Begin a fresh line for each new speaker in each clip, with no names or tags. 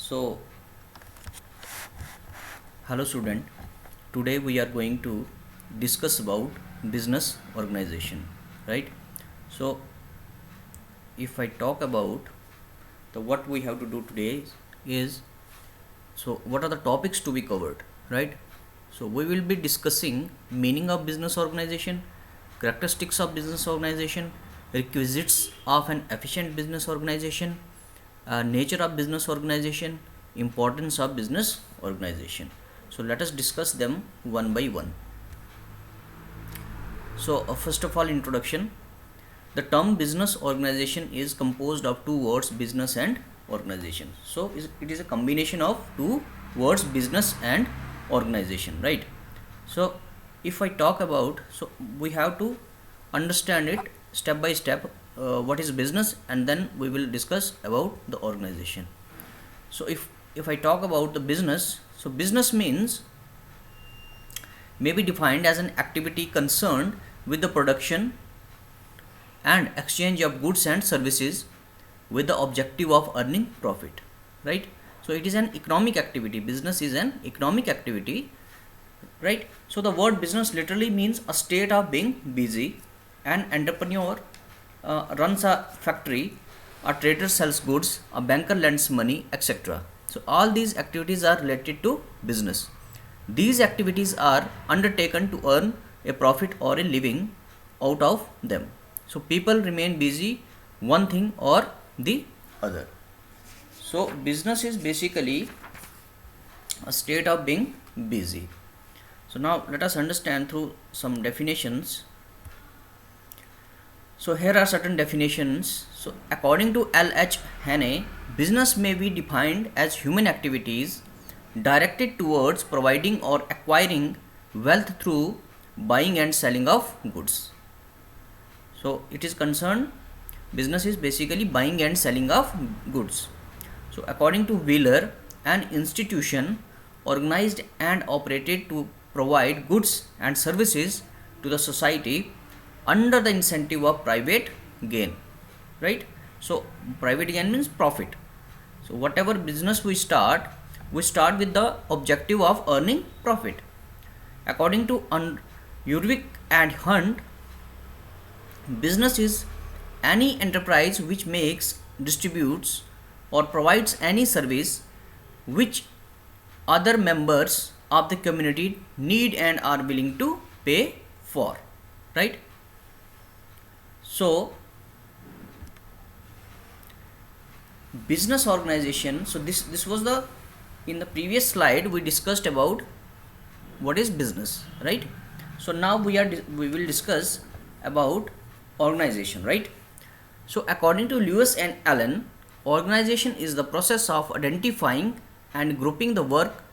So, hello student. Today we are going to discuss about business organization, right? So, if I talk about the what we have to do today is what are the topics to be covered, right? So, we will be discussing meaning of business organization, characteristics of business organization, requisites of an efficient business organization, nature of business organization, importance of business organization. So let us discuss them one by one. So first of all, introduction. The term business organization is composed of two words, business and organization. So it is a combination of two words, business and organization, right? So if I talk about, so we have to understand it step by step, what is business, and then we will discuss about the organization. So if I talk about the business, so business means may be defined as an activity concerned with the production and exchange of goods and services with the objective of earning profit, right? So it is an economic activity. Business is an economic activity, right? So the word business literally means a state of being busy. An entrepreneur runs a factory, a trader sells goods, a banker lends money, etc. So all these activities are related to business. These activities are undertaken to earn a profit or a living out of them. So people remain busy one thing or the other. So business is basically a state of being busy. So now let us understand through some definitions. So here are certain definitions. So according to L.H. Haney, business may be defined as human activities directed towards providing or acquiring wealth through buying and selling of goods. So it is concerned, business is basically buying and selling of goods. So according to Wheeler, an institution organized and operated to provide goods and services to the society under the incentive of private gain, right? So private gain means profit. So whatever business we start with the objective of earning profit. According to Urwick and Hunt, business is any enterprise which makes, distributes or provides any service which other members of the community need and are willing to pay for, right? So business organization, so this was the, in the previous slide we discussed about what is business, right? So now we will discuss about organization, right? So according to Lewis and Allen, organization is the process of identifying and grouping the work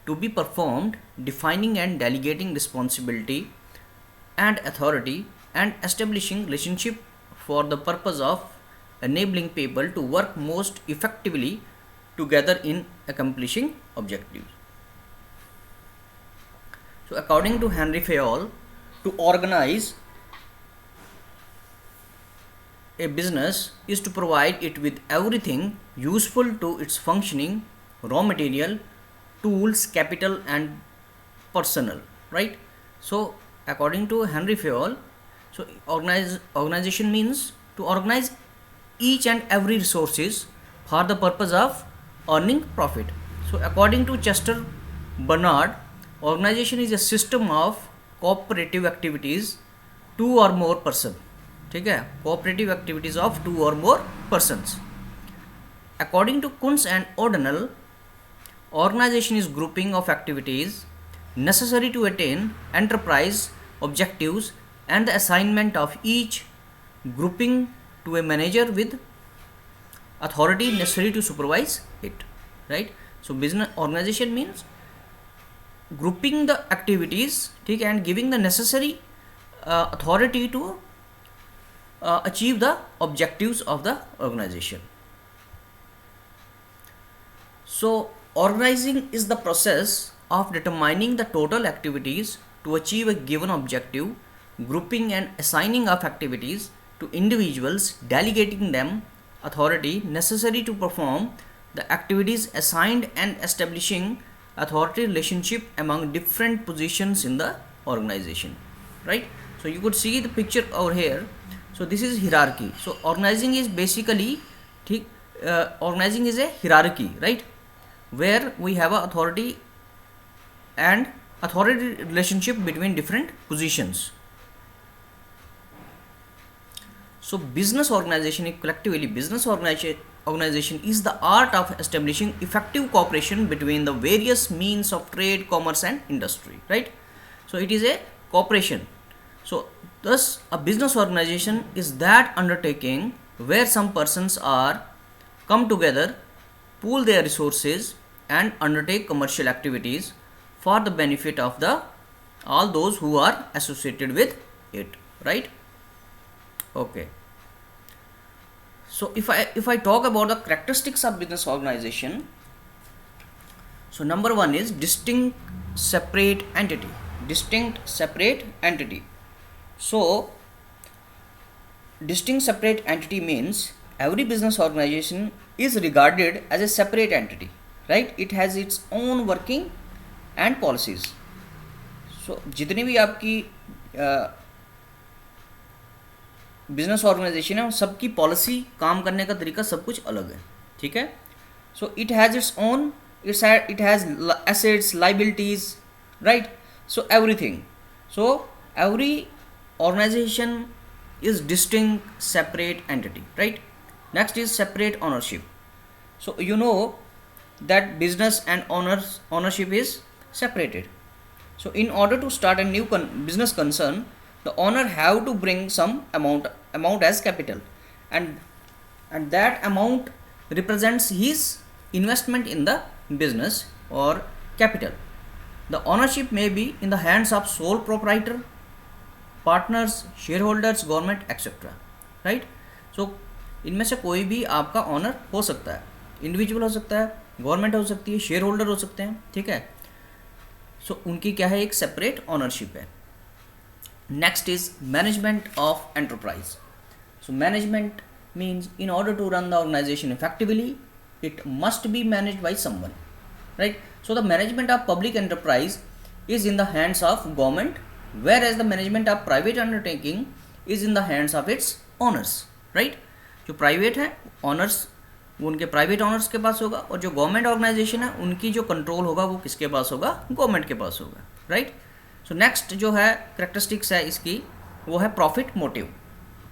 to be performed, defining and delegating responsibility and authority, and establishing relationship for the purpose of enabling people to work most effectively together in accomplishing objectives. So according to Henry Fayol, to organize a business is to provide it with everything useful to its functioning, raw material, tools, capital and personnel, right? So according to Henry Fayol, so organization means to organize each and every resources for the purpose of earning profit. So according to Chester Bernard, organization is a system of cooperative activities, two or more person. ठीक है, cooperative activities of two or more persons. According to Kunz and O'Donnell, organization is grouping of activities necessary to attain enterprise objectives and the assignment of each grouping to a manager with authority necessary to supervise it, right? So business organization means grouping the activities, ठीक, and giving the necessary authority to achieve the objectives of the organization. So organizing is the process of determining the total activities to achieve a given objective, grouping and assigning of activities to individuals, delegating them authority necessary to perform the activities assigned and establishing authority relationship among different positions in the organization, right? So you could see the picture over here. So this is hierarchy. So organizing is basically organizing is a hierarchy, right, where we have a authority and authority relationship between different positions. So business organization, collectively business organization is the art of establishing effective cooperation between the various means of trade, commerce and industry, right? So it is a cooperation. So thus a business organization is that undertaking where some persons are come together, pool their resources and undertake commercial activities for the benefit of the all those who are associated with it, right? Okay. So if I talk about the characteristics of business organization, so number one is distinct separate entity. Distinct separate entity. So distinct separate entity means every business organization is regarded as a separate entity, right? It has its own working and policies. So जितनी भी आपकी business organisation है सबकी policy, काम करने का तरीका सब कुछ अलग है, ठीक है? So it has its own, it has assets, liabilities, right? So everything. So every organisation is distinct separate entity, right? Next is separate ownership. So you know that business and ownership is separated. So in order to start a new business concern, the owner have to bring some amount as capital, and that amount represents his investment in the business or capital. The ownership may be in the hands of sole proprietor, partners, share holders, government etcetera, right? So इनमें से कोई भी आपका honour हो सकता है. Individual हो सकता है, गवर्नमेंट हो सकती है, शेयर होल्डर हो सकते हैं, ठीक है? सो उनकी क्या है, एक सेपरेट ऑनरशिप है. Next is management of enterprise. So management means in order to run the organisation effectively it must be managed by someone, right? So the management of public enterprise is in the hands of government, whereas the management of private undertaking is in the hands of its owners, right? जो private है honours वो उनके private honours के पास होगा, और जो government organisation है उनकी जो कंट्रोल होगा वो किसके पास होगा, गवर्नमेंट के पास होगा, राइट? सो नेक्स्ट जो है करेक्टरिस्टिक्स है इसकी वो है प्रॉफिट मोटिव,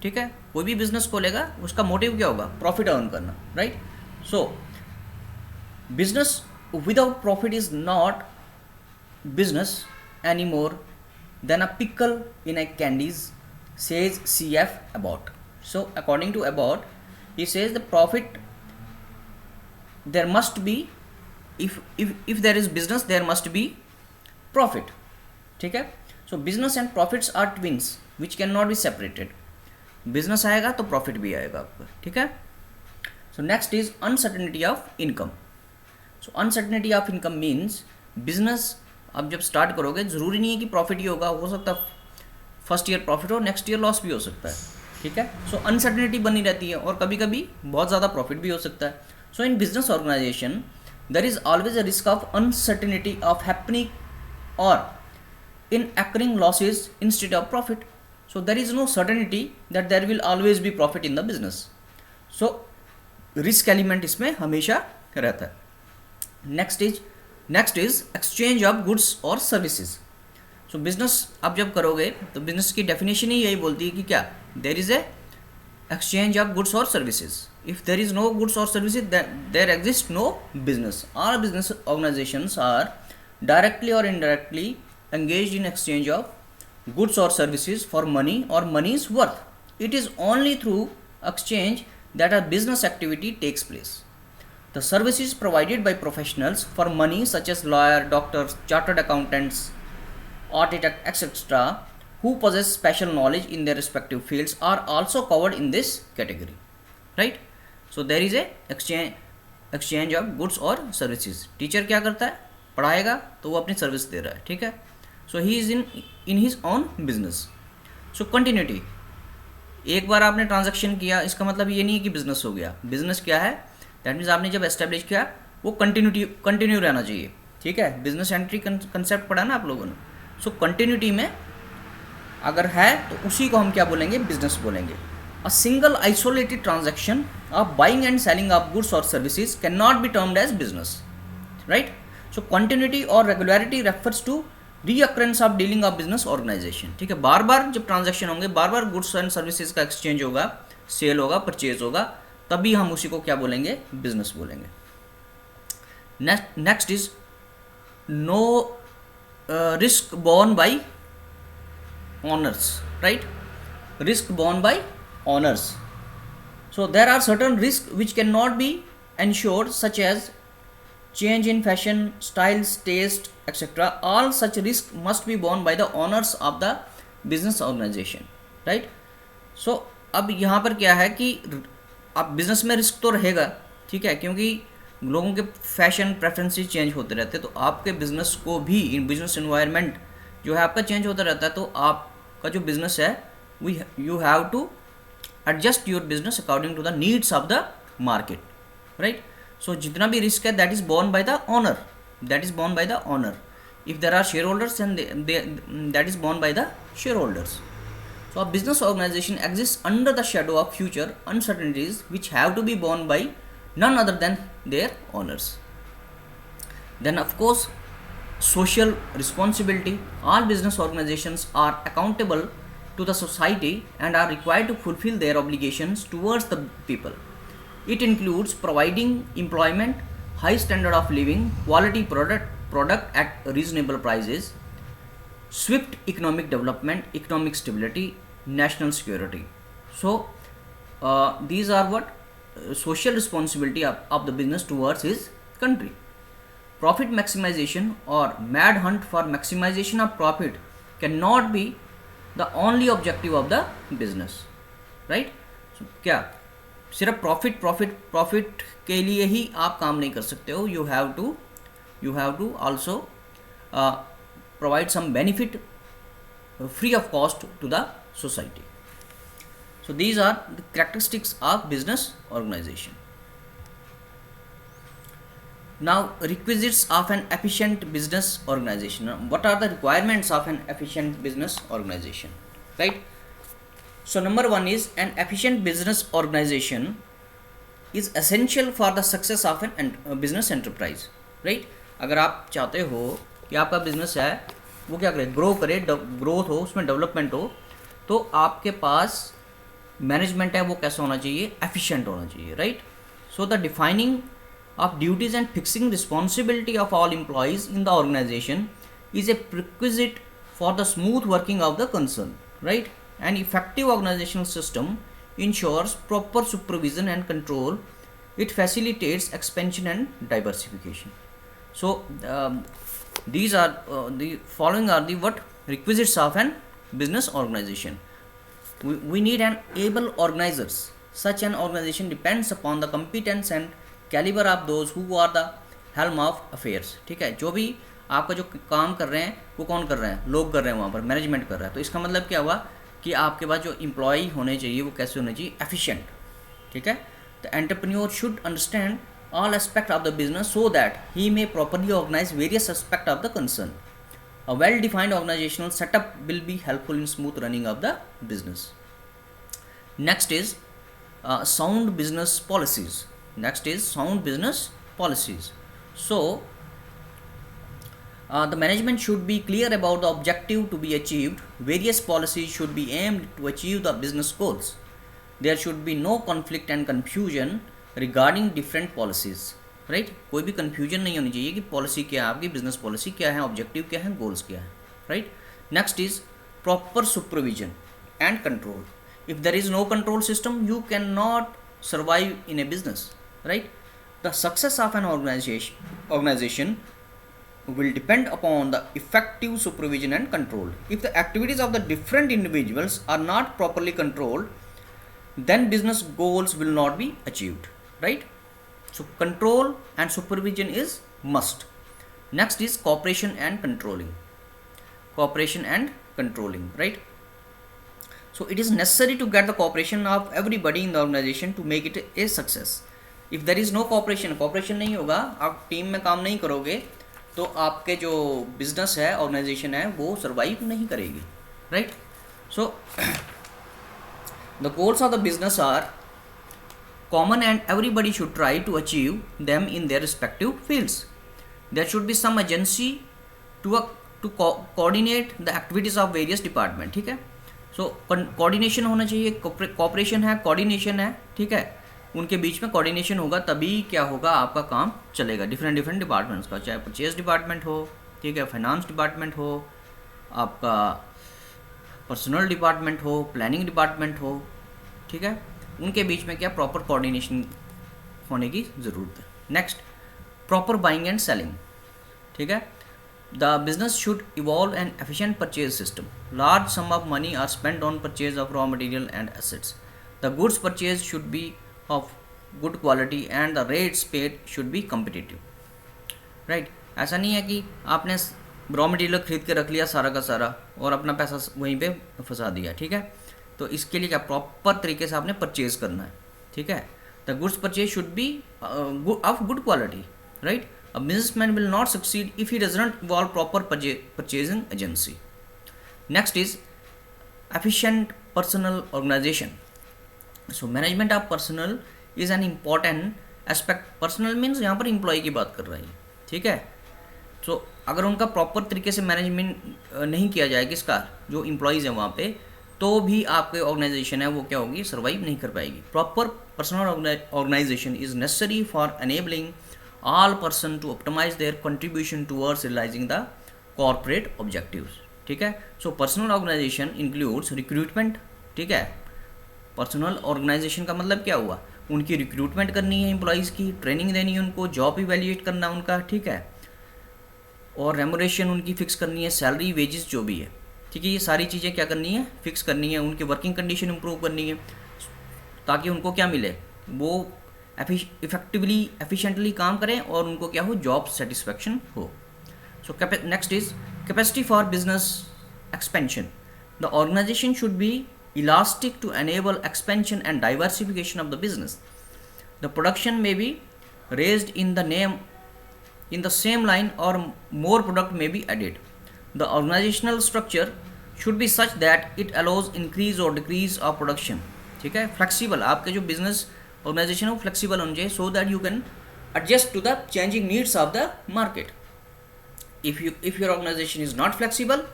ठीक है? कोई भी बिजनेस खोलेगा उसका मोटिव क्या होगा, प्रॉफिट अर्न करना, right? So business without profit is not business any more than a pickle in a candies, says CF Abbott. So according to Abbott, he says the profit there must be, if there is business there must be profit, ठीक है? So business and profits are twins which cannot be separated. business आएगा तो profit भी आएगा आपका, ठीक है? So next is uncertainty of income. So uncertainty of income means business अब जब स्टार्ट करोगे ज़रूरी नहीं है कि प्रॉफिट ही होगा, हो सकता है फर्स्ट ईयर प्रॉफिट हो, नेक्स्ट ईयर लॉस भी हो सकता है, ठीक है? सो अनसर्टेनिटी बनी रहती है और कभी कभी बहुत ज़्यादा प्रॉफिट भी हो सकता है. So in business organisation there is always a risk of uncertainty of happening और in incurring losses instead of profit. So there is no certainty that there will always be profit in the business. So risk element इसमें हमेशा रहता है. Next is exchange of goods और services. So business आप जब करोगे तो business की डेफिनेशन ही यही बोलती है कि क्या, there is a exchange of goods और services. If there is no goods और services there exist no business. All business organisations are directly और indirectly engaged in exchange of goods or services for money or money's worth. It is only through exchange that a business activity takes place. The services provided by professionals for money such as lawyer, doctors, chartered accountants, architect, etc. who possess special knowledge in their respective fields are also covered in this category. Right? So there is a exchange of goods or services. Teacher क्या करता है, पढ़ाएगा तो वो अपनी service दे रहा है, ठीक है? So he is in his own business. So continuity, एक बार आपने ट्रांजैक्शन किया इसका मतलब ये नहीं है कि बिजनेस हो गया. बिजनेस क्या है, दैट मीन्स आपने जब एस्टेब्लिश किया वो कंटिन्यू रहना चाहिए, ठीक है। बिजनेस एंट्री कंसेप्ट पढ़ा ना आप लोगों ने, सो कंटिन्यूटी में अगर है तो उसी को हम क्या बोलेंगे, बिजनेस बोलेंगे। A single isolated transaction of buying and selling of goods और services can not be termed as business, right. So continuity और regularity refers to reoccurrence of dealing of business organisation, ठीक है। बार बार जब ट्रांजैक्शन होंगे, बार बार गुड्स एंड सर्विसेज का एक्सचेंज होगा, सेल होगा, परचेज होगा, तभी हम उसी को क्या बोलेंगे, बिजनेस बोलेंगे। Next is no risk borne by owners, right? Risk borne by owners. So there are certain risks which cannot be ensured, such as change in fashion, styles, taste, etc. All such risks must be borne by the owners of the business organization, right? So अब यहाँ पर क्या है कि अब business में risk तो रहेगा, ठीक है, क्योंकि लोगों के फैशन प्रेफरेंसेस चेंज होते रहते हैं, तो आपके बिजनेस को भी इन बिजनेस एनवायरनमेंट जो है आपका चेंज होता रहता है, तो आपका जो बिजनेस है you have to adjust your business according to the needs of the market, right. So जितना भी रिस्क है that is borne by the owner, that is borne by the owner. If there are share holders and that is borne by the share holders. So a business organization exists under the shadow of future uncertainties which have to be borne by none other than their owners. Then of course, social responsibility. All business organizations are accountable to the society and are required to fulfill their obligations towards the people. It includes providing employment, high standard of living, quality product at reasonable prices, swift economic development, economic stability, national security. So these are what social responsibility of the business towards his country. Profit maximization or mad hunt for maximization of profit cannot be the only objective of the business, right? So क्या सिर्फ profit के लिए ही आप काम नहीं कर सकते हो, you have to also provide some benefit free of cost to the society. So these are the characteristics of business organization. Now requisites of an efficient business organization. What are the requirements of an efficient business organization, right? So number one is an efficient business organization is essential for the success of an business enterprise, right? अगर आप चाहते हो कि आपका business है वो क्या करे, ग्रो करे, ग्रोथ हो, उसमें डेवलपमेंट हो, तो आपके पास मैनेजमेंट है वो कैसा होना चाहिए, एफिशिएंट होना चाहिए, right. So the defining of duties and fixing responsibility of all employees in the organisation is a prerequisite for the smooth working of the concern, right. An effective organisational system ensures proper supervision and control, it facilitates expansion and diversification. So these are the following are the what requisites of an business organization. We need an able organizers. Such an organization depends upon the competence and caliber of those who are the helm of affairs. ठीक है, जो भी आपका जो काम कर रहे हैं वो कौन कर रहे हैं, लोग कर रहे हैं, वहाँ पर मैनेजमेंट कर रहा है. तो इसका मतलब क्या हुआ कि आपके पास जो एम्प्लॉय होने चाहिए वो कैसे होने चाहिए, एफिशिएंट. ठीक है, the entrepreneur should understand all aspect of the business so that he may properly organize various aspect of the concern. A well defined organizational setup will be helpful in smooth running of the business. Next is sound business policies. So the management should be clear about the objective to be achieved. Various policies should be aimed to achieve the business goals. There should be no conflict and confusion regarding different policies, right. कोई भी confusion नहीं होनी चाहिए कि policy क्या है, आपकी business policy क्या है, ऑब्जेक्टिव क्या है, गोल्स क्या है, right. Next is proper supervision and control. If there is no control system you can not survive in a business, right. The success of an organisation will depend upon the effective supervision and control. If the activities of the different individuals are not properly controlled, then business goals will not be achieved, right. So control and supervision is must. Next is cooperation and controlling, right. So it is necessary to get the cooperation of everybody in the organization to make it a success. If there is no cooperation, cooperation नहीं होगा, आप team में काम नहीं करोगे, तो आपके जो बिजनेस है, ऑर्गेनाइजेशन है, वो सर्वाइव नहीं करेगी, right. So the goals of the business are common and everybody should try to achieve them in their respective fields. There should be some agency to coordinate the activities of various department, ठीक है। So coordination होना चाहिए, corporation है, coordination है, ठीक है, उनके बीच में कोऑर्डिनेशन होगा तभी क्या होगा, आपका काम चलेगा डिफरेंट डिपार्टमेंट्स का, चाहे परचेज डिपार्टमेंट हो, ठीक है, फाइनेंस डिपार्टमेंट हो, आपका पर्सनल डिपार्टमेंट हो, प्लानिंग डिपार्टमेंट हो, ठीक है, उनके बीच में क्या प्रॉपर कोऑर्डिनेशन होने की ज़रूरत है। Next, proper buying and selling, ठीक है। The business should evolve an efficient purchase system, large sum of money are spend on purchase of raw material and assets, the goods purchase should be of good quality and the rates paid should be competitive, right. ऐसा नहीं है कि आपने raw material खरीद के रख लिया सारा का सारा और अपना पैसा वहीं पे फंसा दिया, ठीक है। तो इसके लिए क्या प्रॉपर तरीके से आपने परचेज करना है, ठीक है। The goods purchase should be of good quality, right. A businessman will not succeed if he does not evolve proper purchasing agency. Next is efficient personnel organisation. So management of personnel is an important aspect. Personnel means यहाँ पर employ की बात कर रहा है, ठीक है। सो अगर उनका प्रॉपर तरीके से मैनेजमेंट नहीं किया जाए, किसका, जो एम्प्लॉयज़ हैं वहाँ पे, तो भी आपके ऑर्गेनाइजेशन है वो क्या होगी, सर्वाइव नहीं कर पाएगी। Proper personnel organisation is necessary for enabling all person to optimise their contribution towards realising the corporate objectives, ठीक है। So personnel organisation includes recruitment, ठीक है। पर्सनल ऑर्गेनाइजेशन का मतलब क्या हुआ, उनकी रिक्रूटमेंट करनी है एम्प्लॉयज़ की, ट्रेनिंग देनी है उनको, जॉब इवैल्यूएट करना उनका, ठीक है, और रेमुनरेशन उनकी फिक्स करनी है, सैलरी वेजेस जो भी है, ठीक है। ये सारी चीज़ें क्या करनी है, फिक्स करनी है, उनकी वर्किंग कंडीशन इंप्रूव करनी है ताकि उनको क्या मिले, वो इफेक्टिवली एफिशिएंटली काम करें और उनको क्या हो, जॉब सेटिस्फैक्शन हो। So next is capacity for business expansion. The organisation should be elastic to enable expansion and diversification of the business. The production may be raised in the same line or more product may be added. The organizational structure should be such that it allows increase or decrease of production, ठीक है। Flexible, आपके जो business organisation है वो flexible होना चाहिए, so that you can adjust to the changing needs of the market. If your organization is not flexible,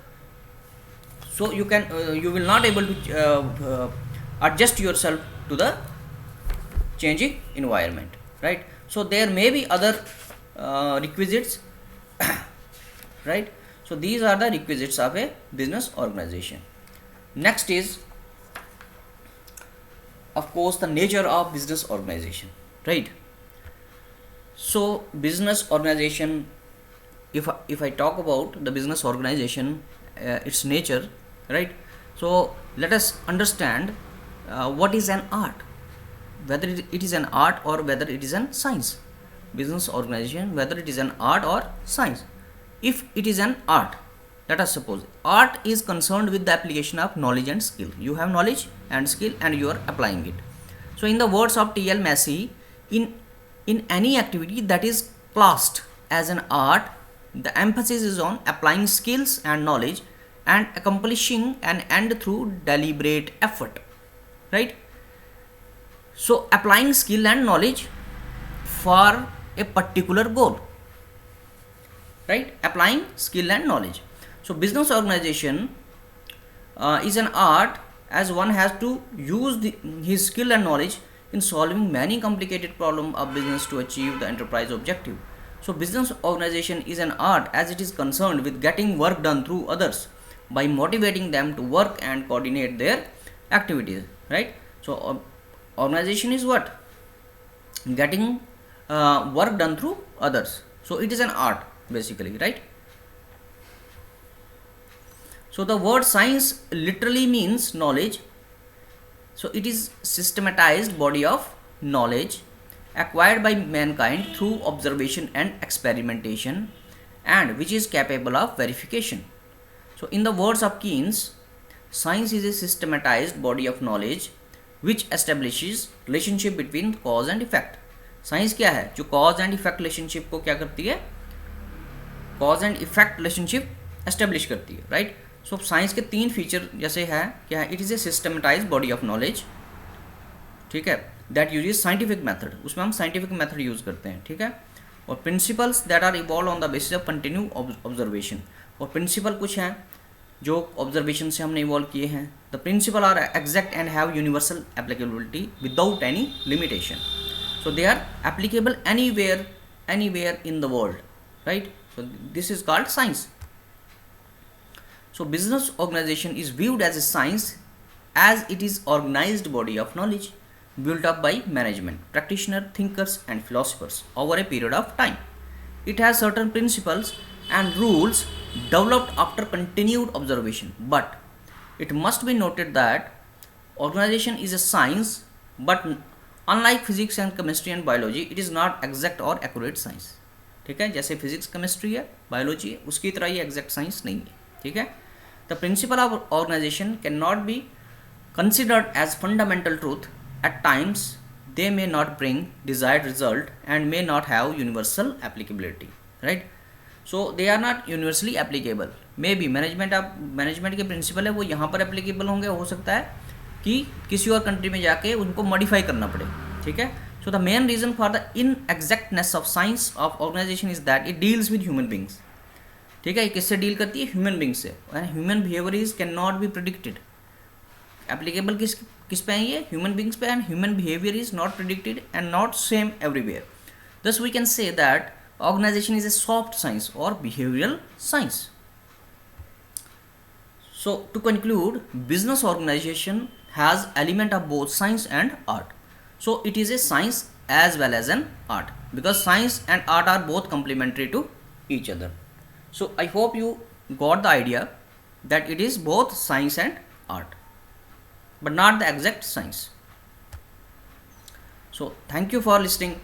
so you will not able to adjust yourself to the changing environment, right? So there may be other requisites, right? So these are the requisites of a business organization. Next is, of course, the nature of business organization, right? So business organization, if I talk about the business organization, its nature, right? So let us understand what is an art, whether it is an art or whether it is an science. Business organization, whether it is an art or science. If it is an art, let us suppose art is concerned with the application of knowledge and skill. You have knowledge and skill and you are applying it. So in the words of T.L. Massey, in any activity that is classed as an art, the emphasis is on applying skills and knowledge and accomplishing an end through deliberate effort, right? So applying skill and knowledge for a particular goal, right? Applying skill and knowledge. So business organization is an art, as one has to use his skill and knowledge in solving many complicated problems of business to achieve the enterprise objective. So business organization is an art as it is concerned with getting work done through others by motivating them to work and coordinate their activities, right? So organization is what? Getting work done through others. So it is an art basically, right? So the word science literally means knowledge. So it is systematized body of knowledge acquired by mankind through observation and experimentation, and which is capable of verification. So in the words of Keynes, science is a systematized body of knowledge which establishes relationship between cause and effect. Science क्या है? जो cause and effect relationship को क्या करती है? Cause and effect relationship establish करती है, right. So science के 3 फीचर जैसे है क्या है? It is a systematise body of knowledge, ठीक है, दैट यूज साइंटिफिक मेथड, उसमें हम साइंटिफिक मेथड यूज़ करते हैं, ठीक है। और principles that are evolve on the basis of continue observation, और प्रिंसिपल कुछ हैं जो ऑब्जर्वेशन से हमने इवॉल्व किए हैं। The principle are exact and have universal applicability without any limitation, so they are applicable anywhere in the world, right? So this is called science. So business organization is viewed as a science as it is organized body of knowledge built up by management, practitioner, thinkers and philosophers over a period of time. It has certain principles and rules developed after continued observation, but it must be noted that organization is a science, but unlike physics and chemistry and biology, it is not exact or accurate science. ठीक है, जैसे physics chemistry है, biology है, उसकी तरह ये exact science नहीं है, ठीक है। The principle of organisation can not be considered as fundamental truth at times, they may not bring desired result and may not have universal applicability, right. So they are not universally applicable, may be management के principle है वो यहाँ पर applicable होंगे, हो सकता है कि किसी और कंट्री में जाके उनको मॉडिफाई करना पड़े, ठीक है। So the main reason for the inexactness of science of organisation is that it deals with human beings, ठीक है। किससे डील करती है? ह्यूमन बींग्स से, and human behaviour is can not be predicted. Applicable किस पे है ये? ह्यूमन बींग्स पे, and human behaviour is not predicted and not same everywhere. Thus we can say that organisation is a soft science और behavioural science. So to conclude, business organization has element of both science and art. So it is a science as well as an art, because science and art are both complementary to each other. So I hope you got the idea that it is both science and art, but not the exact science. So thank you for listening.